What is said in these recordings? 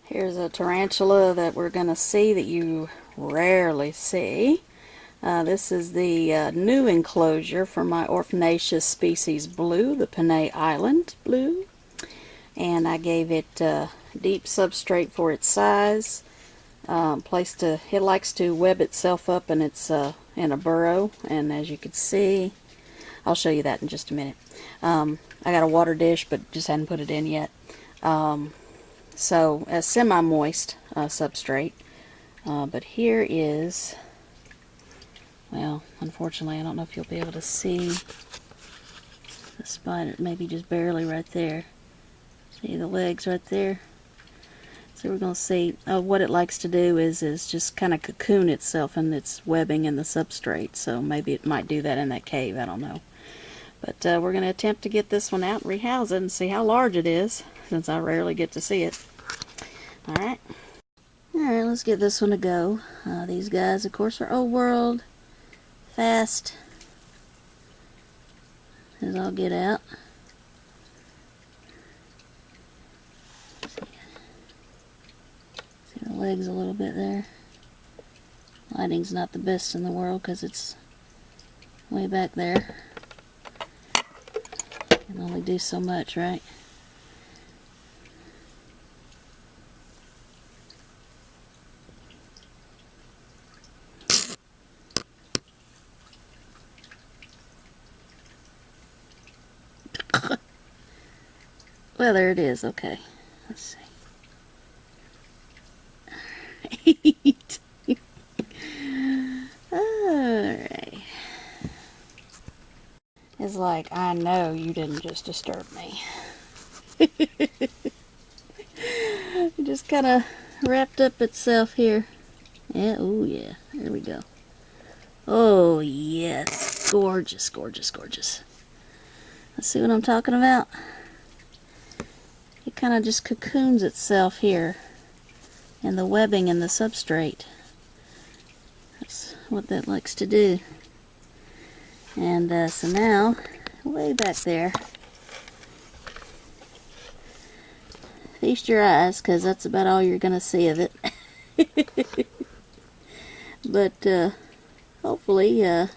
Here's a tarantula that we're going to see that you rarely see. This is the new enclosure for my orphanaceous species blue, the Panay Island blue. And I gave it deep substrate for its size. It likes to web itself up in in a burrow, and as you can see, I'll show you that in just a minute. I got a water dish, but just hadn't put it in yet. So a semi-moist substrate. But here is, well, unfortunately, I don't know if you'll be able to see the spider, maybe just barely right there. See the legs right there? So we're going to see what it likes to do is just kind of cocoon itself in its webbing in the substrate. So maybe it might do that in that cave, I don't know. But we're going to attempt to get this one out and rehouse it and see how large it is, since I rarely get to see it. Alright, let's give this one a go. These guys, of course, are old world, fast as I'll get out. See the legs a little bit there. Lighting's not the best in the world because it's way back there. Can only do so much, right? Well, there it is. Okay. Let's see. Alright. It's like, I know you didn't just disturb me. It just kind of wrapped up itself here. Yeah, oh yeah. There we go. Oh, yes. Gorgeous, gorgeous, gorgeous. Let's see what I'm talking about. It kind of just cocoons itself here in the webbing in the substrate. That's what that likes to do. And so now, way back there, feast your eyes, because that's about all you're going to see of it. But hopefully,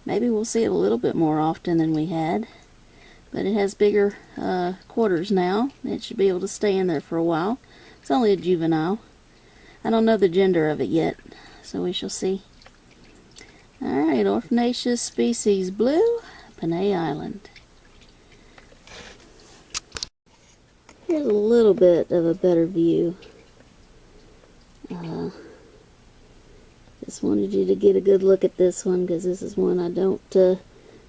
maybe we'll see it a little bit more often than we had. But it has bigger quarters now. It should be able to stay in there for a while. It's only a juvenile. I don't know the gender of it yet, so we shall see. Alright, orphanaceous species blue, Panay Island. Here's a little bit of a better view. Just wanted you to get a good look at this one, because this is one I don't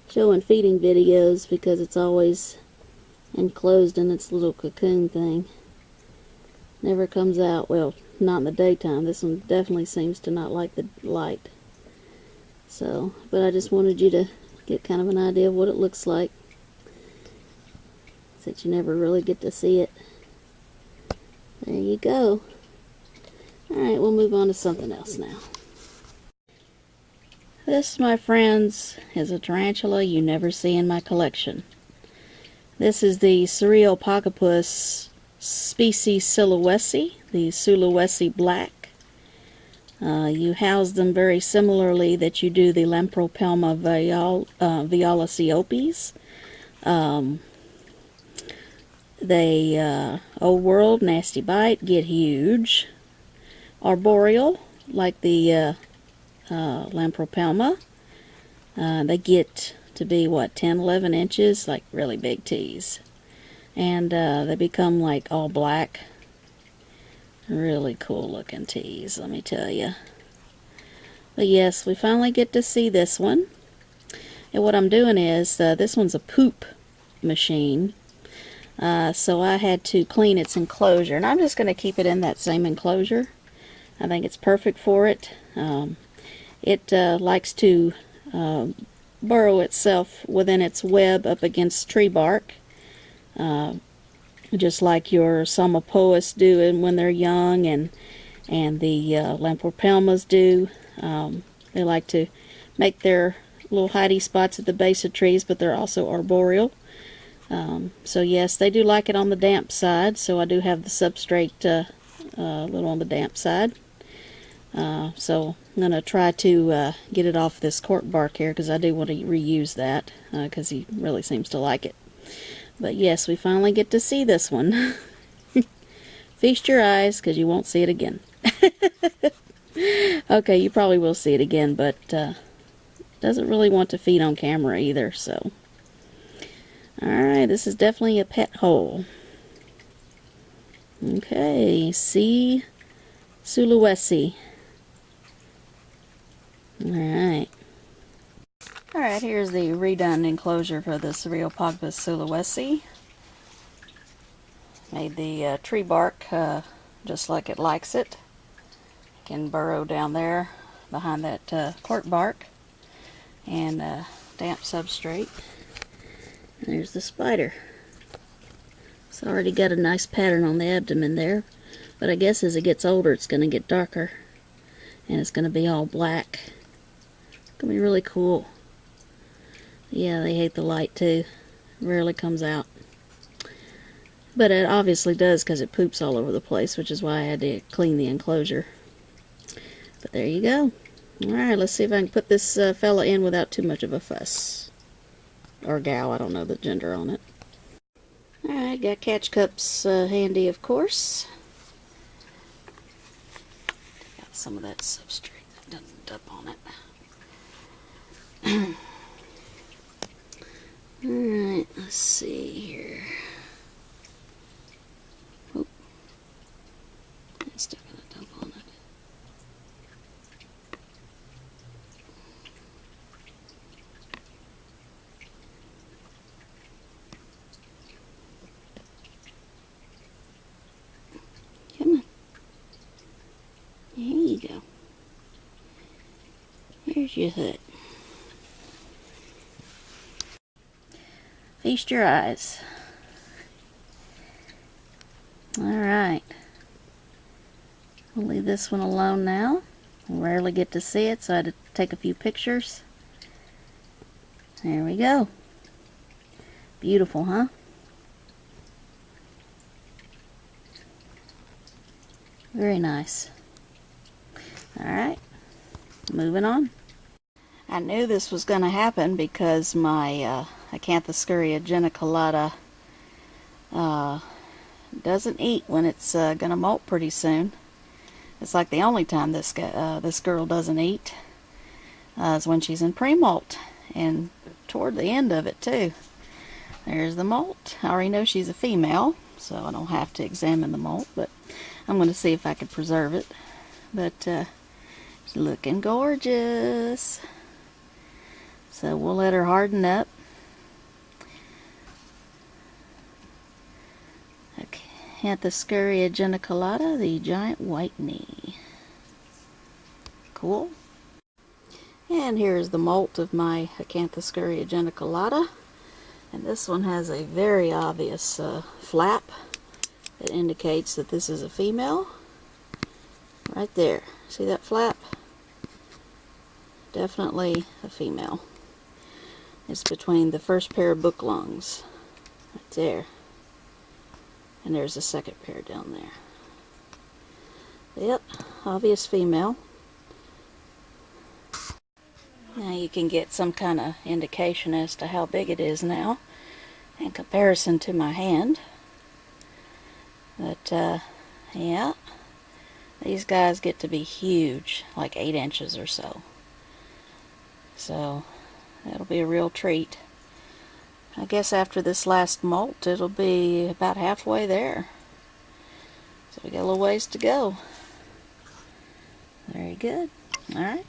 show in feeding videos because it's always enclosed in its little cocoon thing. Never comes out, well, not in the daytime. This one definitely seems to not like the light. So, but I just wanted you to get kind of an idea of what it looks like, since you never really get to see it. There you go. Alright, we'll move on to something else now. This, my friends, is a tarantula you never see in my collection. This is the Cereopagopus species Sulawesi, the Sulawesi black. You house them very similarly that you do the Lampropelma violacopes. They, old world, nasty bite, get huge. Arboreal, like the Lampropelma. They get to be, what, 10, 11 inches, like really big teas. And they become like all black. Really cool looking teas, let me tell you. But yes, we finally get to see this one. And what I'm doing is, this one's a poop machine. So I had to clean its enclosure. And I'm just going to keep it in that same enclosure. I think it's perfect for it. It likes to burrow itself within its web up against tree bark. Just like your Psalmopoeus do when they're young, and the Lampropelmas do. They like to make their little hidey spots at the base of trees, but they're also arboreal. So yes, they do like it on the damp side, so I do have the substrate a little on the damp side. So I'm going to try to get it off this cork bark here, because I do want to reuse that, because he really seems to like it. But yes, we finally get to see this one. Feast your eyes, because you won't see it again. Okay, you probably will see it again, but doesn't really want to feed on camera either, so. Alright, this is definitely a pet hole. Okay, C. Sulawesi. Alright. Alright, here's the redone enclosure for this Rehousing Sulawesi. Made the tree bark just like it likes it. You can burrow down there behind that cork bark and damp substrate. And there's the spider. It's already got a nice pattern on the abdomen there, but I guess as it gets older it's going to get darker and it's going to be all black. It's going to be really cool. Yeah, they hate the light too. Rarely comes out. But it obviously does, because it poops all over the place, which is why I had to clean the enclosure. But there you go. Alright, let's see if I can put this fella in without too much of a fuss. Or gal, I don't know the gender on it. Alright, got catch cups handy, of course. Got some of that substrate that doesn't dump on it. Alright, let's see here. Oh, it's still gonna dump on it. Come on. There you go. Here's your hut. Feast your eyes. Alright. We'll leave this one alone now. I rarely get to see it, so I had to take a few pictures. There we go. Beautiful, huh? Very nice. Alright. Moving on. I knew this was going to happen because my Acanthoscurria geniculata doesn't eat when it's going to molt pretty soon. It's like the only time this girl doesn't eat is when she's in pre-molt, and toward the end of it too. There's the molt. I already know she's a female, so I don't have to examine the molt, but I'm going to see if I can preserve it. But she's looking gorgeous. So we'll let her harden up. Acanthoscurria geniculata, the giant white knee. Cool. And here's the molt of my Acanthoscurria geniculata. And this one has a very obvious flap that indicates that this is a female. Right there. See that flap? Definitely a female. It's between the first pair of book lungs. Right there. And there's a second pair down there. Yep, obvious female. Now you can get some kind of indication as to how big it is now in comparison to my hand. But yeah, these guys get to be huge, like 8 inches or so. So that'll be a real treat. I guess after this last molt, it'll be about halfway there. So we got a little ways to go. Very good. Alright.